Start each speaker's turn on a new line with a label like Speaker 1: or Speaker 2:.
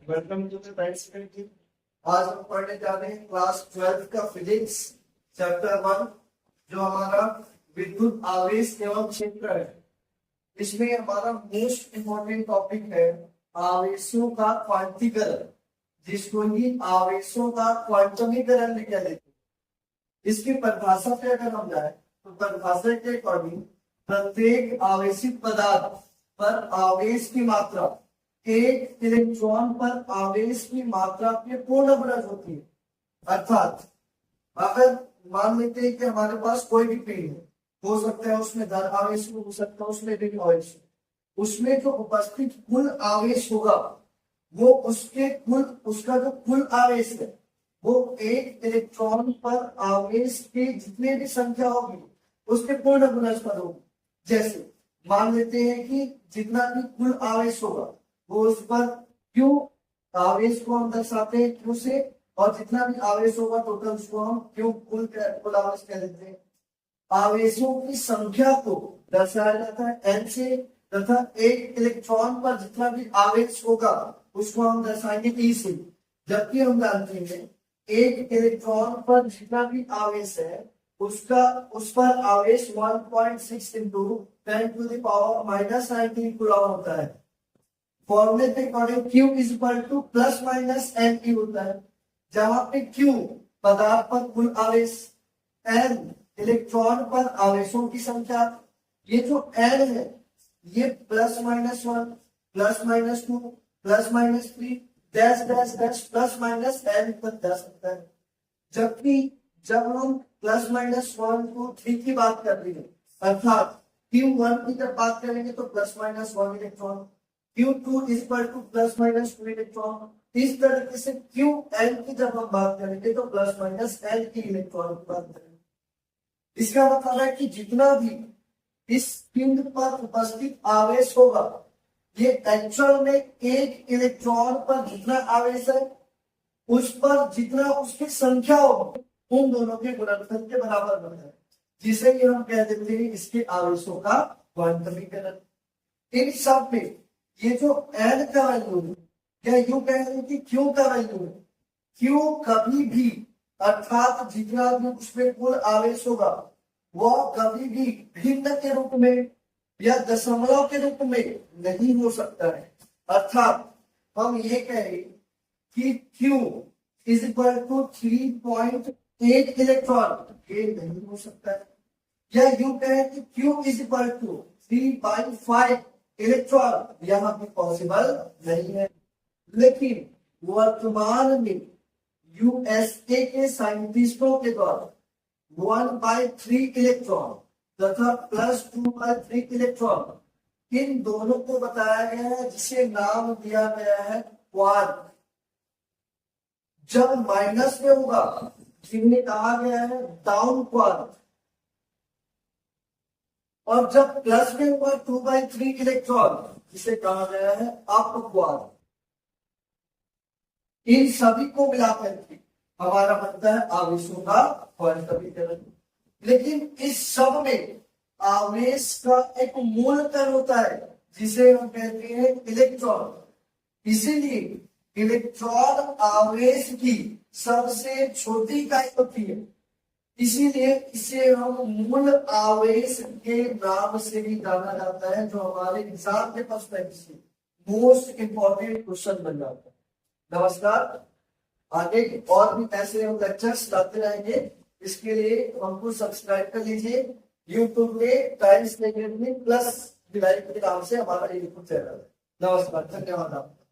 Speaker 1: Welcome to the science की। आज हम पढ़ने जा रहे हैं क्लास 12 का फिजिक्स चैप्टर 1, जो हमारा विद्युत आवेश एवं क्षेत्र है। इसमें हमारा मोस्ट इम्पोर्टेंट टॉपिक है आवेशों का क्वांटीकरण, जिसको ही आवेशों का क्वांटमीकरण भी कहते हैं। इसकी परिभाषा पे अगर हम जाए तो परिभाषा के अकॉर्डिंग प्रत्येक आवेशित पदार्थ पर आवेश की मात्रा एक इलेक्ट्रॉन पर आवेश की मात्रा के पूर्ण गुणज होती है। अर्थात अगर मान लेते हैं कि हमारे पास कोई भी पिंड है, हो सकता है उसमें धन आवेश हो सकता है उसमें ऋण आवेश, उसमें जो उपस्थित कुल आवेश होगा वो उसका जो कुल आवेश है वो एक इलेक्ट्रॉन पर आवेश की जितने भी संख्या होगी उसके पूर्ण गुणज पर होगी। जैसे मान लेते हैं कि जितना भी कुल आवेश होगा वो उस पर क्यू आवेश को हम दर्शाते हैं क्यू से, और जितना भी आवेश होगा टोटल उसको हम क्यू कुल आवेश कह देते हैं। आवेशों की संख्या को दर्शाया जाता है एन से, तथा एक इलेक्ट्रॉन पर जितना भी आवेश होगा उसको हम दर्शाएंगे ई से। जबकि हम जानते हैं एक इलेक्ट्रॉन पर जितना भी आवेश है उस पर आवेश 1.6 इंटू 10⁻⁻19 कूलम होता है। फॉर्मूले के according Q is equal to plus minus n e होता है, जहां पे Q पदार्थ पर कुल आवेश, N इलेक्ट्रॉन पर आवेशों की संख्या। ये जो N है ये +-1 +-2 +-3 डैश डैश डैश +- n तक जा सकता है। जबकि जब हम +-1 2 3 की बात कर रही है, अर्थात Q1 की जब बात करेंगे तो +-1 electron, Q2 is equal to +-2 electron. इस तरीके से Qn की जब हम बात करेंगे तो +-n की इलेक्ट्रॉन की बात करेंगे। इसका मतलब है कि जितना भी इस पिंड पर उपस्थित आवेश होगा ये एक्चुअल में एक इलेक्ट्रॉन पर जितना आवेश है उस पर जितना उसकी संख्या होगी उन दोनों के गुणनफल के बराबर बनता है, जिसे कि हम कह देते हैं इसके आवेशों का क्वांटमीकरण। इन सब में ये जो n का वैल्यू है, क्या यूं कह रहे कि Q का वैल्यू है, Q कभी भी अर्थात जितना भी उसमें कुल आवेश होगा वह कभी भी भिन्न के रूप में या दशमलव के रूप में नहीं हो सकता है। अर्थात हम ये कहें कि Q is equal to 3.8 electron, ये नहीं हो सकता है। या यूं कहें कि Q is equal to 3/5 electron, यहां भी पॉसिबल नहीं है। लेकिन वर्तमान में यूएसए के साइंटिस्टों के द्वारा 1/3 इलेक्ट्रॉन तथा +2/3 इलेक्ट्रॉन इन दोनों को बताया गया है, जिसे नाम दिया गया है क्वार्क। जब माइनस में होगा जिन्हें कहा गया है डाउन क्वार्क, और जब प्लस में होगा 2/3 इलेक्ट्रॉन जिसे कहा गया है अप क्वार्क। इन सभी को मिलाकर के हमारा बनता है आवेशों का क्वांटमीकरण। लेकिन इस सब में आवेश का एक मूल कण होता है जिसे हम कहते हैं इलेक्ट्रॉन। इसीलिए इलेक्ट्रॉन आवेश की सबसे छोटी इकाई होती है, इसीलिए इसे हम मूल आवेश के नाम से भी जाना जाता है, जो हमारे एग्जाम के पर्सपेक्टिव से मोस्ट इंपॉर्टेंट क्वेश्चन बन जाता है। नमस्कार, आगे और भी ऐसे हम लेक्चर्स लाते रहेंगे। इसके लिए हमको सब्सक्राइब कर लीजिए यूट्यूब पे टाइम्स एकेडमी प्लस के नाम से हमारा यूट्यूब चैनल है। नमस्कार, धन्यवाद आपका।